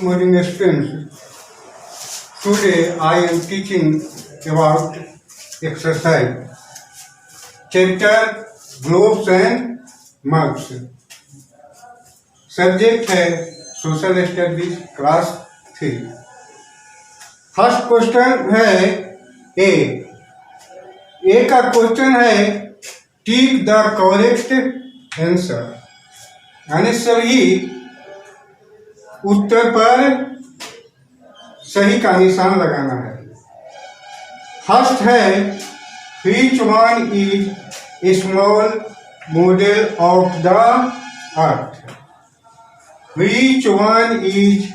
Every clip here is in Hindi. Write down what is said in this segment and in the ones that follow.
Good morning, students. Today I am teaching about exercise. Chapter Globes and Mugs. Subject है Social Studies Class 3. First question है ए का क्वेश्चन है टिक द करेक्ट आंसर, यानी सभी उत्तर पर सही का निशान लगाना है। फर्स्ट है which one is a small model of the earth. Which one is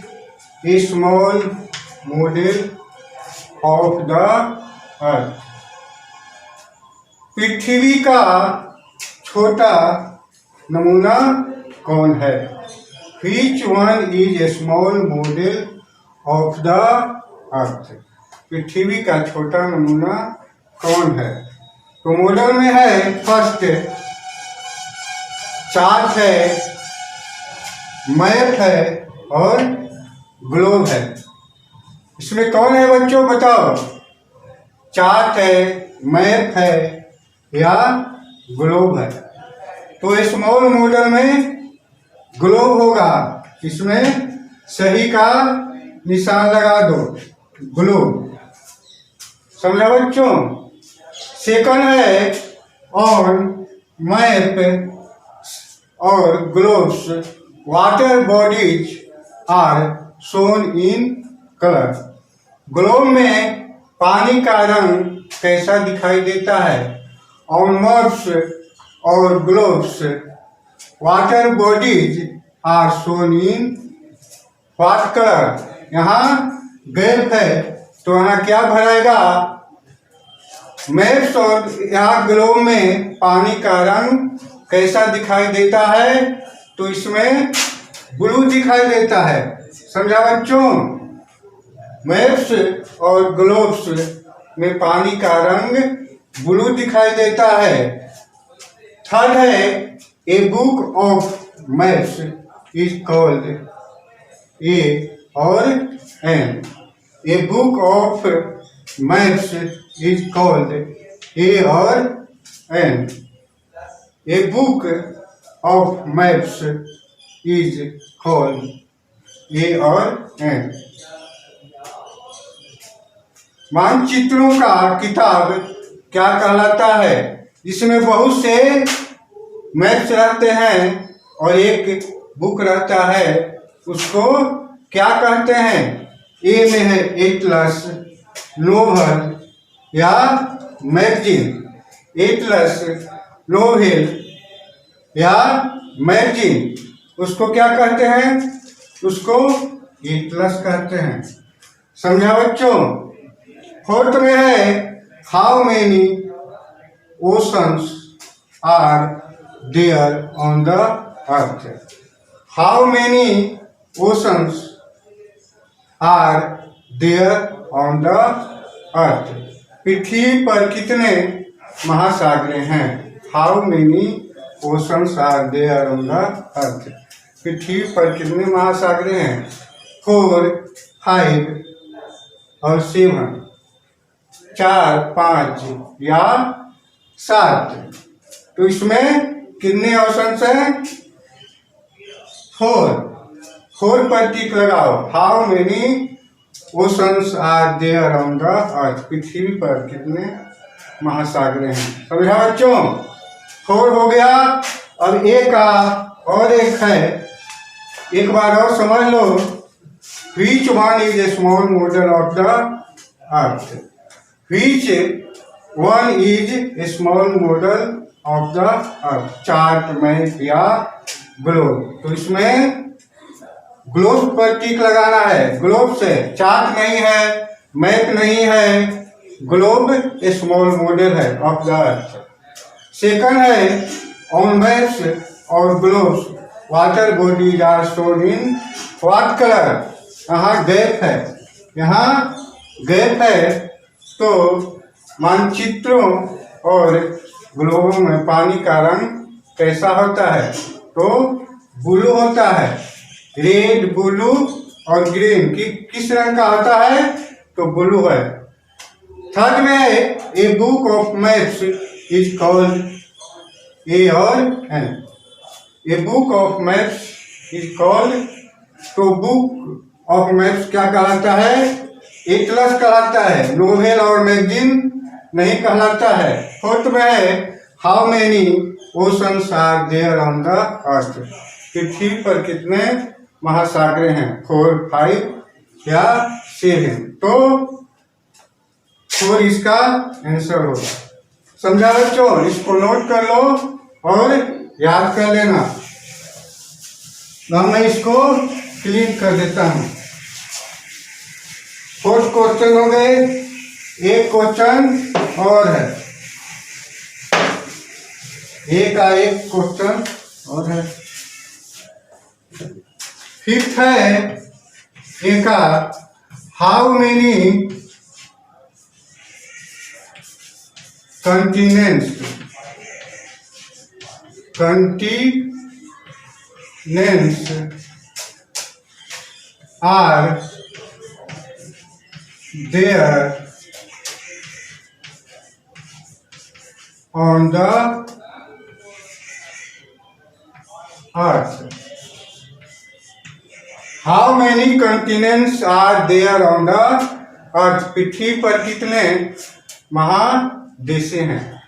a small model of the earth. पृथ्वी का छोटा नमूना कौन है? Which one is a small model of the earth? पृथ्वी का छोटा नमूना कौन है? तो मॉडल में है फर्स्ट चार्ट है, मैप है और ग्लोब है। इसमें कौन है बच्चों बताओ? चार्ट है, मैप है या ग्लोब है? तो स्मॉल मॉडल में ग्लोब होगा, इसमें सही का निशान लगा दो, ग्लोब। समझा बच्चों? सेकंड है ऑन मैप और globes water bodies are shown in colour. Globe में पानी का रंग कैसा दिखाई देता है? ऑन मैप्स और globes water bodies are shown in what colour. यहाँ गैप है तो यहाँ क्या भराएगा? मैप्स और यहाँ ग्लोब में पानी का रंग कैसा दिखाई देता है? तो इसमें ब्लू दिखाई देता है। समझा बच्चों? मैप्स और ग्लोब्स में पानी का रंग ब्लू दिखाई देता है। थर्ड है A book of maps is called A or N. A book of maps is called A or N. A book of maps is called A or N. मानचित्रों का किताब क्या कहलाता है? इसमें बहुत से मैप्स रहते हैं और एक बुक रहता है, उसको क्या कहते हैं? ए में है एटलस, नोवेल या मैगजीन। एटलस, नोवेल या मैगजीन उसको क्या कहते हैं? उसको एटलस कहते हैं। समझा बच्चों? फोर्थ में है how many oceans are there on the earth. How many oceans are there on the earth? पृथ्वी पर कितने महासागरें हैं? How many oceans are there on the earth? पृथ्वी पर कितने महासागरें हैं? 4, 5 और 7, 4, 5 या 7। तो इसमें कितने ऑप्शंस हैं? 4 पर टिक लगाओ। How many oceans are there on the earth? पृथ्वी पर कितने महासागरें हैं? समझा बच्चों? 4 हो गया। अब एक का और एक है, एक बार और समझ लो। Which one is a small model of the earth? Which one is a small model of the earth? Chart, map या ग्लोब? तो इसमें ग्लोब पर टिक लगाना है। ग्लोब से चार्ट नहीं है, मैप नहीं है, ग्लोब ए स्मॉल मॉडल है ऑफ द अर्थ। सेकंड है ऑन मैप्स और globes water bodies are shown in what colour? यहाँ गैप है, यहाँ गैप है तो मानचित्रों और ग्लोबों में पानी का रंग कैसा होता है? तो ब्लू होता है। रेड, ब्लू और ग्रीन किस रंग का होता है? तो ब्लू है। थर्ड में है a book of maps is called a और an. A book of maps is called, तो बुक ऑफ मैप्स क्या कहलाता है? एटलस कहलाता है, नोवेल और मैगजीन नहीं कहलाता है। फोर्थ में है how many oceans are there on the earth. पृथ्वी पर कितने महासागर हैं? 4, 5 या 7। तो 4 इसका आंसर होगा। समझा बच्चों? इसको नोट कर लो और याद कर लेना। मैं इसको क्लीन कर देता हूं। 4 क्वेश्चन हो गए, एक क्वेश्चन और है, एक क्वेश्चन और है। फिफ्थ है एक how many continents are there on the earth. How many continents are there on the earth? पृथ्वी पर कितने महादेश हैं?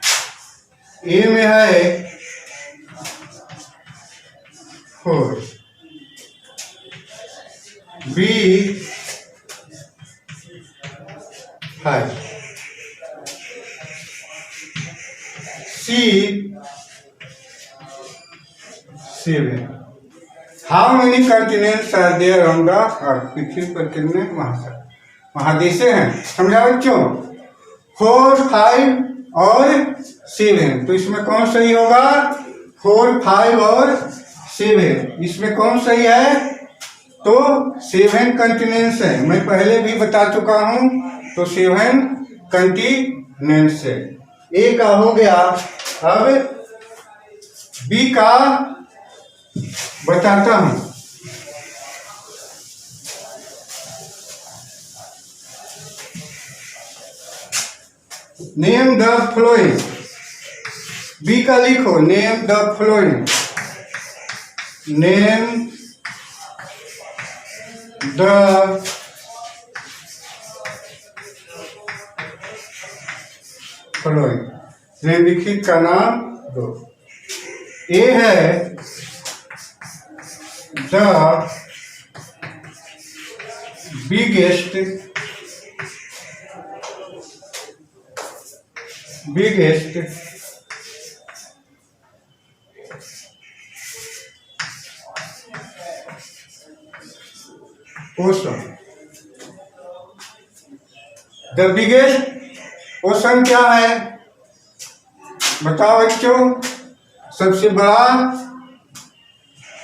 ए में है 4, B 5, C 7. How many continents are there on the earth? पृथ्वी पर कितने महादेश हैं? समझा बच्चों? 4, 5 और 7। तो इसमें कौन सही होगा? 4, 5 और 7। इसमें कौन सही है? तो 7 कंटिनेंट्स है। मैं पहले भी बता चुका हूं। तो 7 कंटिनेंट्स है। ए का हो गया। अब बी का बताता हूं। Name the flowing. बी का लिखो, name the flowing. Name the flowing. निम्नलिखित का नाम दो। ए है the biggest ocean. The biggest ocean क्या है? बताओ बच्चों। सबसे बड़ा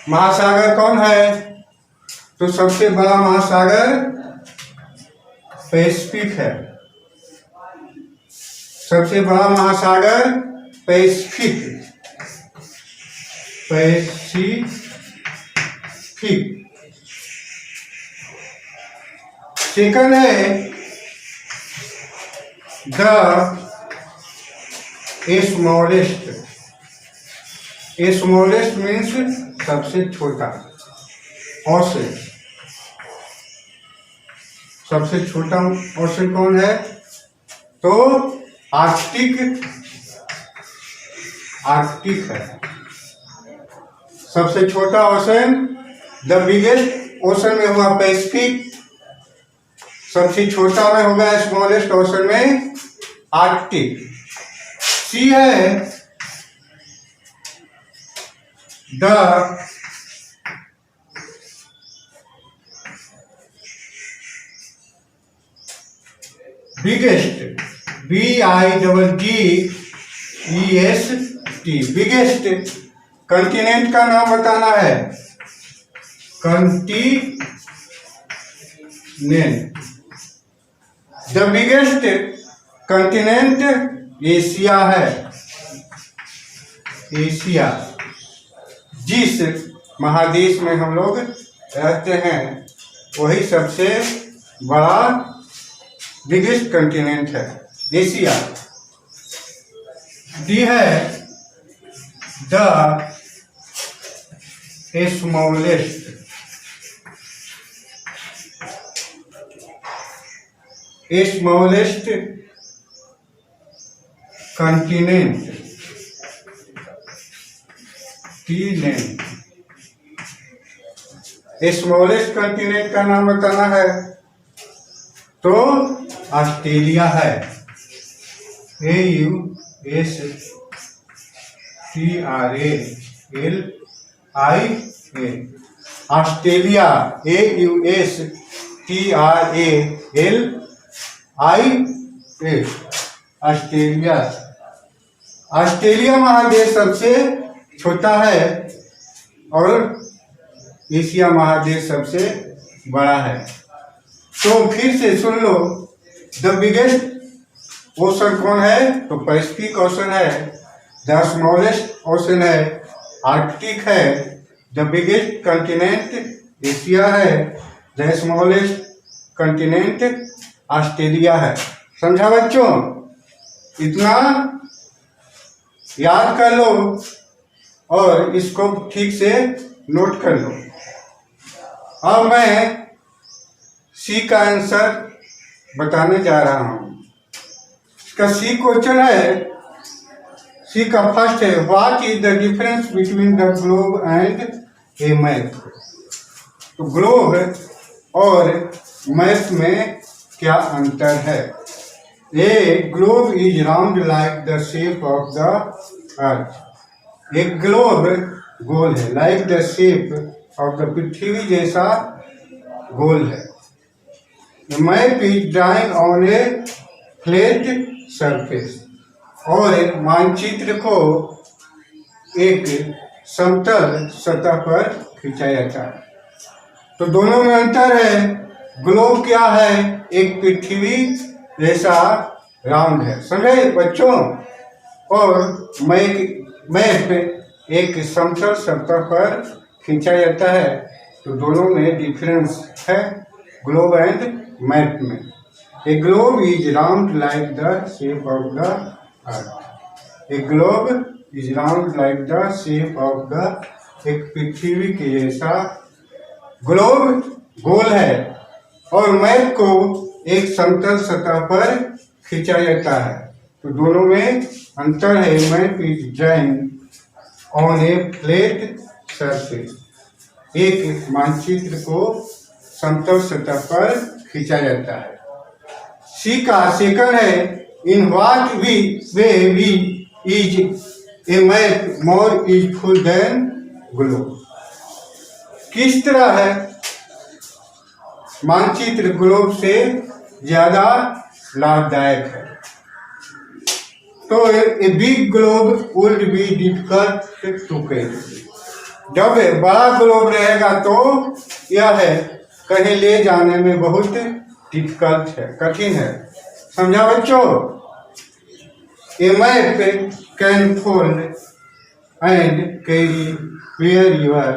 महासागर कौन है? तो सबसे बड़ा महासागर पैसिफिक है। सबसे बड़ा महासागर पैसिफिक। सेकंड है द स्मॉलेस्ट। स्मॉलेस्ट मीन्स सबसे छोटा। ओशन। सबसे छोटा ओशन कौन है? तो आर्कटिक है। सबसे छोटा ओशन द बिगेस्ट ओशन में हुआ पैसिफिक। सबसे छोटा में होगा स्मॉलेस्ट ओशन में आर्कटिक। सी है the biggest. BIGGEST। Biggest continent का नाम बताना है। Continent. The biggest continent Asia है। एशिया जिस महादेश में हम लोग रहते हैं वही सबसे बड़ा बिगेस्ट कंटिनेंट है एशिया। डी है the smallest continent smallest continent का नाम बताना है तो ऑस्ट्रेलिया है। AUSTRALIA Australia AUSTRALIA Australia. Australia महादेश सबसे छोटा है और एशिया महादेश सबसे बड़ा है। तो फिर से सुन लो, द बिगेस्ट ओशन कौन है तो पैसिफिक ओशन है। द स्मॉलेस्ट ओशन है आर्कटिक है। द बिगेस्ट कंटिनेंट एशिया है। द स्मॉलेस्ट कंटिनेंट ऑस्ट्रेलिया है। समझा बच्चों? इतना याद कर लो और इसको ठीक से नोट कर लो। अब मैं सी का आंसर बताने जा रहा हूँ। इसका सी क्वेश्चन है, सी का फर्स्ट है, what is the difference between the globe and a map. तो ग्लोब और मैप में क्या अंतर है? A globe is round like the shape of the earth. एक ग्लोब गोल है, like the shape of the पृथ्वी जैसा गोल है। Map is drawing on a flat surface. और मानचित्र को एक समतल सतह पर खींचा जाता है। तो दोनों में अंतर है। ग्लोब क्या है? एक पृथ्वी जैसा राउंड है, समझे बच्चों? और मैप एक समतल सतह पर खींचा जाता है। तो दोनों में डिफरेंस है ग्लोब एंड मैप में। ए globe is round like the shape of the earth. A globe is round like the shape of the, एक पृथ्वी के जैसा ग्लोब गोल है और मैप को एक समतल सतह पर खींचा जाता है। तो दोनों में अंतर है। Map is drawing on a flat surface. एक मानचित्र को समतल सतह पर खींचा जाता है। सी का सेकंड है, in what way we is a map more useful than globe. किस तरह है मानचित्र ग्लोब से ज्यादा लाभदायक है? तो a big globe would be difficult to carry. जब बड़ा ग्लोब रहेगा तो यह है कहीं ले जाने में बहुत डिफिकल्ट है, कठिन है। समझा बच्चों? A map can fold and carry wherever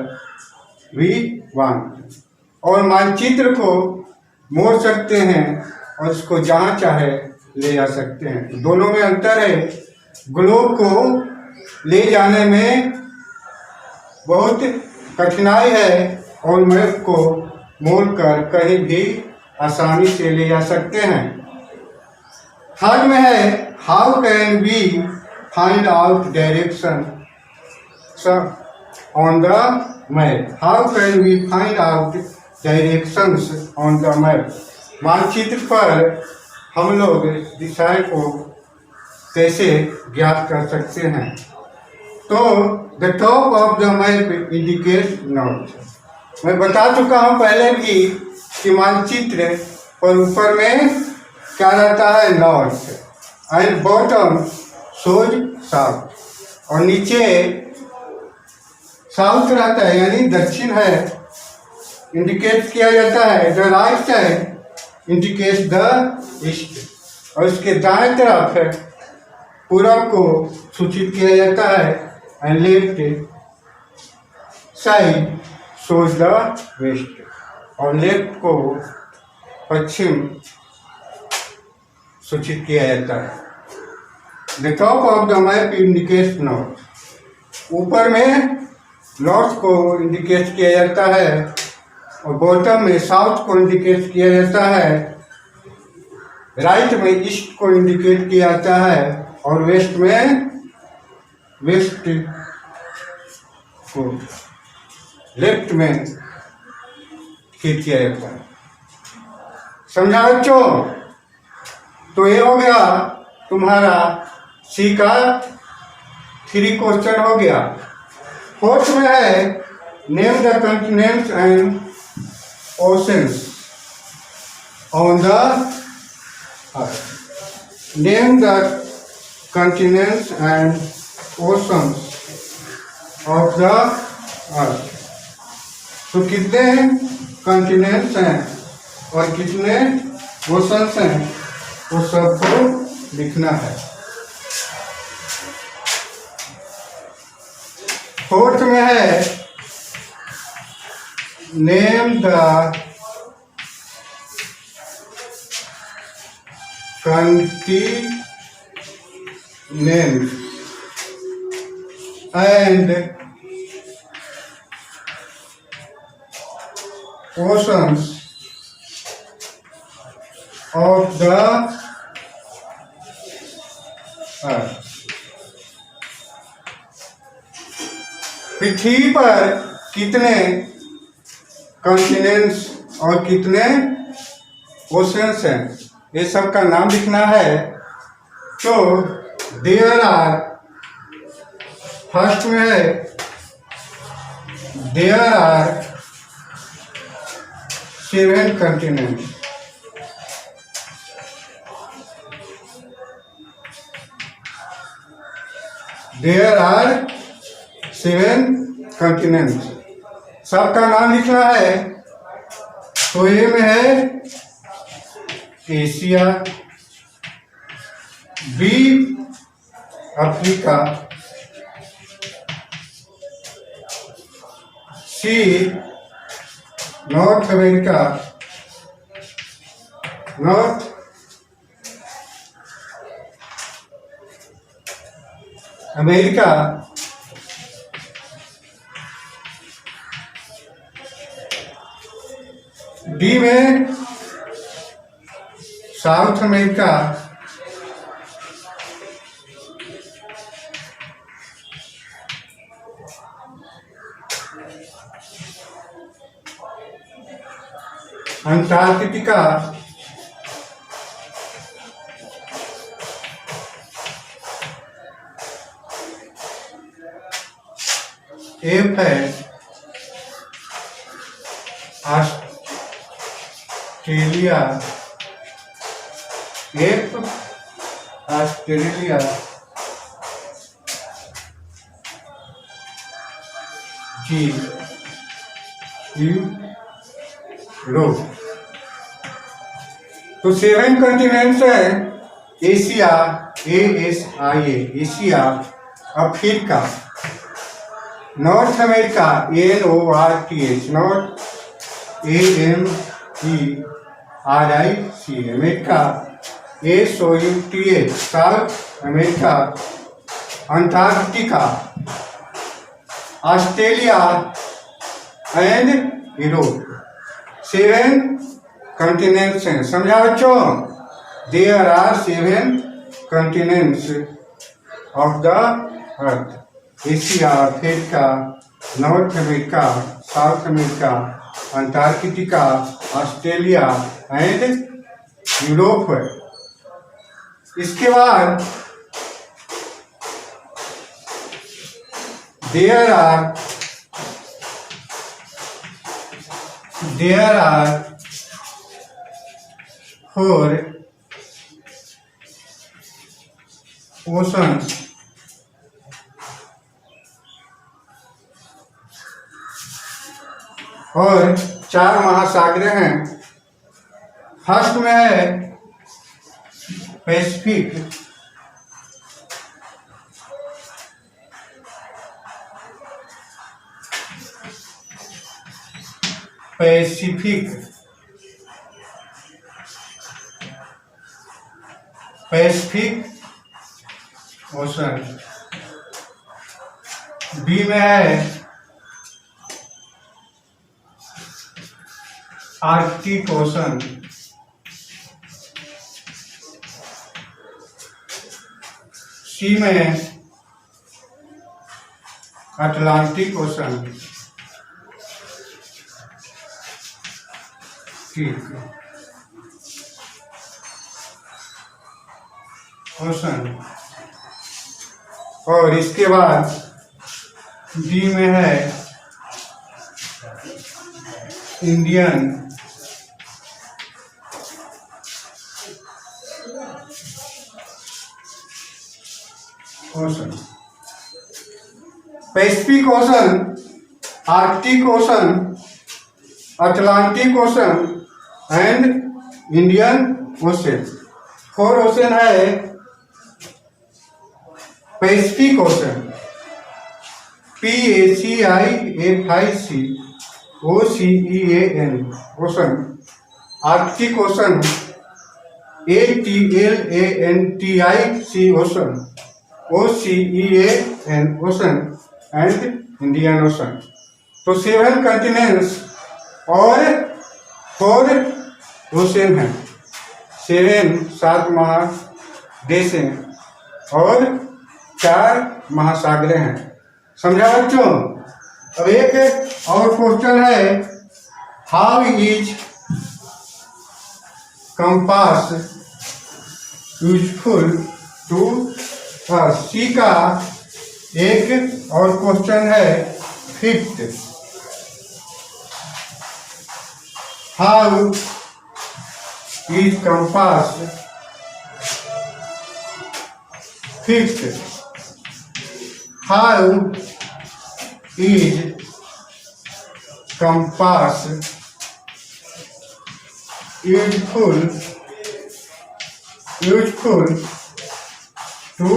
we want. और मानचित्र को मोड़ सकते हैं और इसको जहाँ चाहे ले जा सकते हैं। दोनों में अंतर है। ग्लोब को ले जाने में बहुत कठिनाई है और मैप को मोड़कर कहीं भी आसानी से ले जा सकते हैं। थर्ड में है, how can we find out direction on the map. How can we find out directions on the map. मानचित्र पर हम लोग दिशाएं को कैसे ज्ञात कर सकते हैं? तो the top of the map indicate north. मैं बता चुका हूँ पहले भी कि मानचित्र पर ऊपर में क्या रहता है? North and bottom shows south. और नीचे साउथ रहता है यानी दक्षिण है, इंडिकेट किया जाता है। The right side indicates the east. और इसके दाएं तरफ है पूरब को सूचित किया जाता है and left side shows the west. और लेफ्ट को पश्चिम सूचित किया जाता है। The top of the map indicates north. ऊपर में नॉर्थ को इंडिकेट किया जाता है और बॉटम में साउथ को इंडिकेट किया जाता है। राइट में ईस्ट को इंडिकेट किया जाता है और वेस्ट में वेस्ट को लेफ्ट में हिट किया जाता है। समझा बच्चों? तो ये हो गया तुम्हारा सी का 3 क्वेश्चन हो गया। फोर्थ में है name the continents and oceans on the earth. Name the continents and oceans of the अर्थ। तो कितने कंटिनेंट्स हैं और कितने ओशंस हैं वो सबको लिखना है। फोर्थ में है name the continents and oceans of the earth। पृथ्वी पर कितने कॉन्टिनेंट्स और कितने ओशंस हैं ये सब का नाम लिखना है। तो देयर आर, फर्स्ट में है there are 7 continents। There are 7 continents। सबका नाम लिखना है। तो ए में है Asia, B Africa, C North America, North America, D में साउथ अमेरिका, अंटार्कटिका, एफ है Australia, F Australia, G Europe. तो 7 कंटिनेंट्स है Asia, ASIA Asia, Africa, North America NORTH, North AMERIC America, SOUTH South America, Antarctica, Australia and Europe. 7 continents हैं। समझा बच्चों? There are 7 continents of the earth. Asia, Africa, North America, South America, Antarctica, Australia and Europe है। इसके बाद देयर आर 4 ओशंस और 4 महासागर हैं। फर्स्ट में है Pacific, Pacific, Pacific Ocean. B में है आर्कटिक ओशन। सी में अटलांटिक ओशन। ठीक ओशन। और इसके बाद डी में है Indian ocean. Pacific ocean, Arctic ocean, Atlantic ocean and Indian ocean. 4 ocean है। Pacific ocean PACIFIC ocean. Arctic ocean ATLANTIC ocean, OCEAN ocean and Indian ocean. तो 7 कंटिनेंट्स और 4 ओशन हैं। 7 महादेश हैं और 4 महासागर हैं। समझा बच्चों? अब एक और क्वेश्चन है, how is compass useful to us. C का एक और क्वेश्चन है 5th, how is compass. 5th, how is compass useful to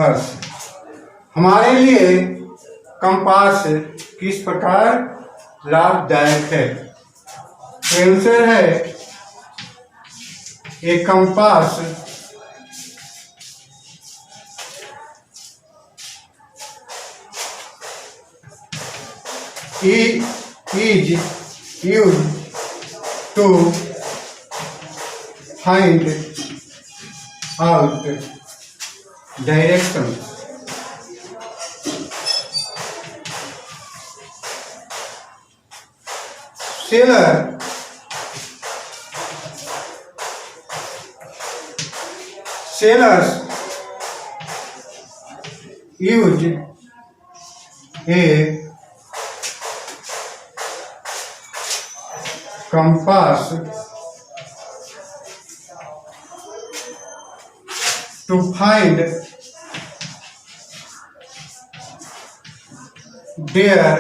us. हमारे लिए कंपास किस प्रकार लाभदायक है? आंसर है, a compass is used to find out direction. Sailors use a compass to find their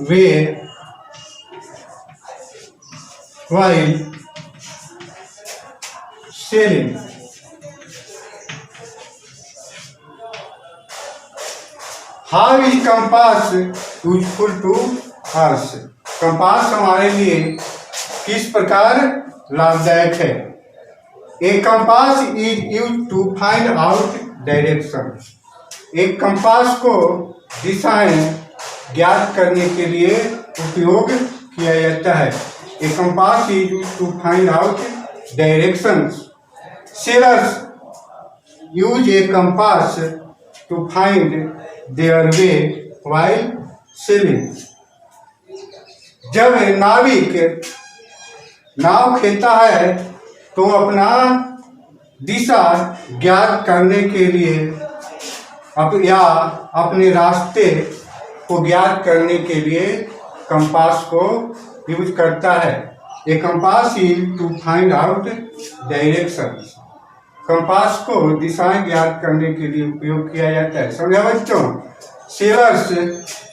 way while sailing. How is compass useful to us? Compass हमारे लिए किस प्रकार लाभदायक है? A compass is used to find out direction. एक कंपास को दिशाएं ज्ञात करने के लिए उपयोग किया जाता है। A compass is used to find out directions. Sailors use a compass to find their way while sailing. जब नाविक नाव खेता है तो अपना दिशा ज्ञात करने के लिए या अपने रास्ते को ज्ञात करने के लिए कंपास को यूज करता है। A compass is to find out direction. Compass को दिशाएं ज्ञात करने के लिए उपयोग किया जाता है। समझा बच्चों? Sailors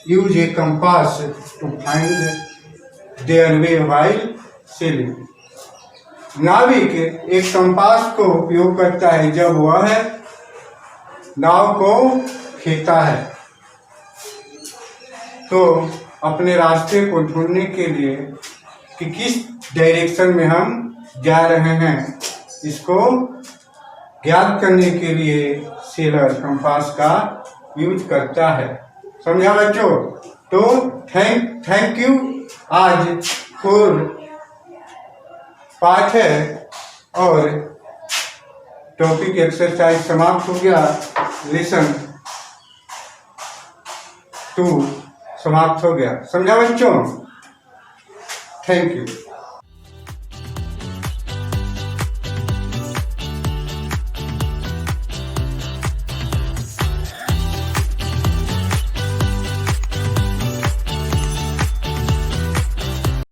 use a compass to find their way while sailing. नाविक एक कंपास को उपयोग करता है जब वह नाव को खेता है। तो अपने रास्ते को ढूंढने के लिए कि किस डायरेक्शन में हम जा रहे हैं, इसको ज्ञात करने के लिए सेलर कंपास का यूज करता है। समझा बच्चों? तो थैंक यू। आज 4 पार्ट है और टॉपिक एक्सरसाइज समाप्त हो गया। लेसन 2 समाप्त हो गया। समझा बच्चों? Thank you.